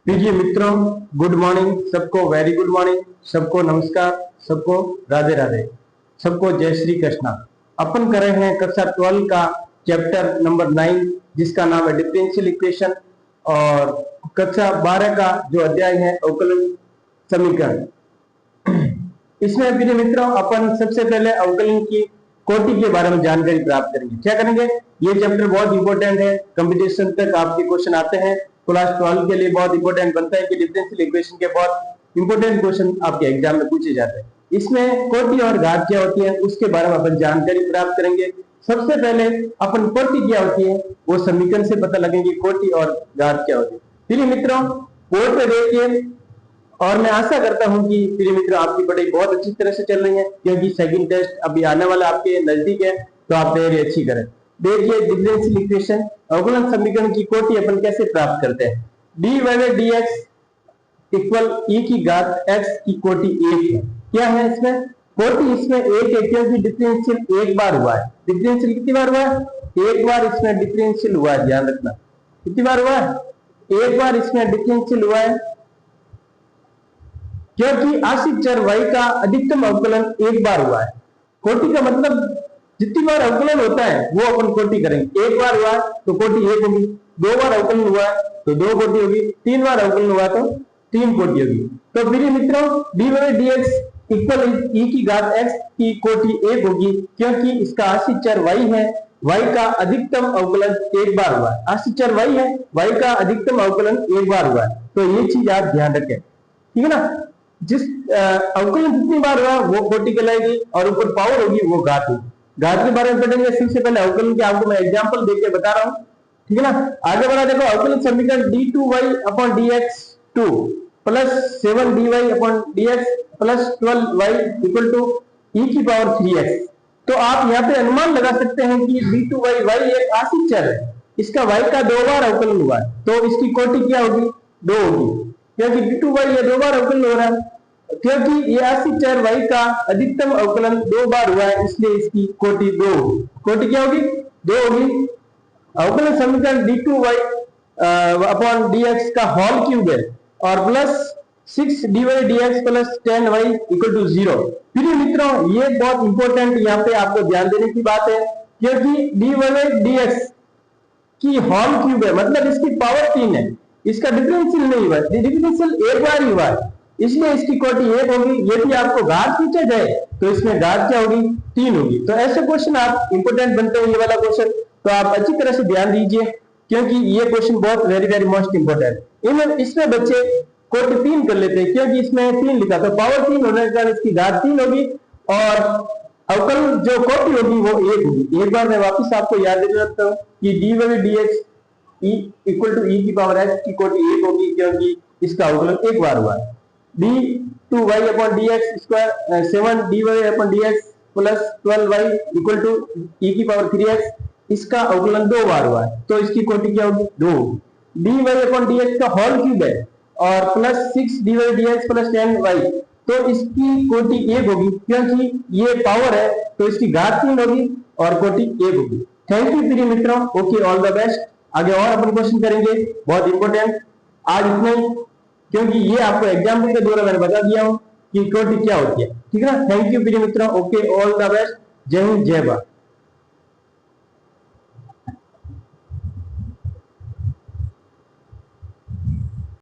प्रिय मित्रों, good morning सबको, वेरी गुड मॉर्निंग सबको, नमस्कार सबको, राधे राधे सबको, जय श्री कृष्णा। अपन कर रहे हैं कक्षा 12 का चैप्टर नंबर 9 जिसका नाम है डिफरेंशियल इक्वेशन, और कक्षा 12 का जो अध्याय है अवकलन समीकरण। इसमें प्रिय मित्रों अपन सबसे पहले अवकलन की कोटि के बारे में जानकारी प्राप्त करेंगे। क्या करेंगे? ये चैप्टर बहुत इंपॉर्टेंट है, कंपटीशन तक आपके क्वेश्चन आते हैं। क्लास 12 के लिए बहुत इंपॉर्टेंट बनता है कि डिफरेंशियल इक्वेशन के बहुत इंपॉर्टेंट क्वेश्चन आपके एग्जाम में पूछे जाते हैं। इसमें कोटि और घात क्या होती है उसके बारे में अपन जानकारी प्राप्त करेंगे। सबसे पहले अपन कोटि क्या होती है वो समीकरण से पता लगेंगे कोटि और घात क्या होती है। प्रिय मित्रों, बोर्ड पे देखिए, और मैं आशा करता हूं कि प्रिय मित्रों आपकी पढ़ाई बहुत अच्छी तरह से चल रही है, क्योंकि सेकंड टेस्ट अभी आने वाला आपके नजदीक है, तो आप तैयारी अच्छी करें। देखिए, डिफरेंशियल इक्वेशन अवकलन समीकरण की कोटि अपन कैसे प्राप्त करते हैं। dy/dx इक्वल e की घात x की कोटि 1 है। क्या है इसमें कोटि? इसमें 1 है क्योंकि डिफरेंशियल एक बार हुआ है। डिफरेंशियल कितनी बार हुआ है? एक बार इसमें डिफरेंशियल हुआ है, ध्यान रखना। कितनी बार हुआ है? एक बार इसमें डिफरेंशियल हुआ है, क्योंकि आश्रित चर y का अधिकतम अवकलन एक बार हुआ है। कोटि का मतलब जितनी बार अवकलन होता है वो अपन कोटि करेंगे। एक बार हुआ तो कोटि 1 होगी, दो बार अवकलन हुआ तो 2 कोटि होगी, 3 बार अवकलन हुआ तो 3 कोटि होगी। तो प्रिय मित्रों, dy/dx इक्वल e की घात x की कोटि 1 होगी, क्योंकि इसका आश्रित चर y है, y का अधिकतम अवकलन एक बार हुआ है। आश्रित चर y है, y का अधिकतम अवकलन एक बार हुआ है। तो ये चीज आप ध्यान रखें, ठीक है ना। जिस अवकलन जितनी बार हुआ वो कोटि कहलाएगी, और ऊपर पावर होगी वो घात होगी। घात के बारे में पढ़ेंगे। सबसे पहले अवकलन के आपको मैं एग्जांपल देके बता रहा हूं, ठीक है ना। आगे बढ़ा, देखो अवकलन समीकरण d2y/dx2 plus 7dy/dx plus 12y equal to e की पावर 3x। तो आप यहाँ पे अनुमान लगा सकते हैं कि d2y एक आश्रित चर है, इसका y का 2 बार अवकलन हुआ है, तो इसकी कोटि क्या होगी? 2 होगी, क्योंकि d2y ये 2 बार अवकलन हो रहा है। क्योंकि ये आश्रित चर y का अधिकतम अवकलन 2 बार हुआ है, इसलिए इसकी कोटि 2 होगी। कोटि क्या होगी? 2 होगी। अवकलन समीकरण d2y/dx का होल क्यूब है, और plus 6dy/dx plus 10y equal to 0। फिर मित्रों, ये बहुत इंपॉर्टेंट यहाँ पे आपको ध्यान देने की बात है, क्योंकि dy/dx की होल क्यूब है, मतलब इसकी पावर 3 है, इसका डिफरेंशियल नहीं हुआ है, डिफरेंशियल एक बार ही हुआ है, इसलिए इसकी कोटि 1 होगी। यदि आपको घात पूछा जाए तो इसमें घात क्या होगी? 3 होगी। तो ऐसे क्वेश्चन आप इंपोर्टेंट बनते हैं, ये वाला क्वेश्चन, तो आप अच्छी तरह से ध्यान दीजिए, क्योंकि ये क्वेश्चन बहुत वेरी वेरी मोस्ट इंपोर्टेंट। इसमें बच्चे कोटि 3 कर लेते हैं, क्योंकि इसमें 3 लिखा, तो पावर 3 होने के कारण इसकी घात 3 होगी, और अवकलन जो कोटि होगी वो 1 होगी। एक बार मैं वापिस आपको याद दिलाता हूँ कि dy/dx इक्वल टू e की पावर x की कोटि 1 होगी, क्योंकि इसका अवकलन एक बार हुआ है। d2y/dx square 7dy/dx plus 12y equal to e की पावर 3x, इसका अवकलन 2 बार हुआ है, तो इसकी कोटि क्या होगी? 2 होगी। dy/dx का होल क्यूब है, और प्लस 6dy/dx प्लस 10y, तो इसकी कोटि 1 होगी, क्योंकि ये पावर है, तो इसकी घात 3 होगी और कोटि 1 होगी। थैंक यू प्रिय मित्रों, ओके, ऑल द बेस्ट। आगे और अपन क्वेश्चन करेंगे, बहुत इंपॉर्टेंट। आज इतना ही, क्योंकि ये आपको एग्जाम्पल के द्वारा मैंने बता दिया हूं कि कोटि क्या होती है, ठीक है ना। थैंक यू प्रिय मित्रों, ओके, ऑल द बेस्ट। जय हिंद, जय भारत।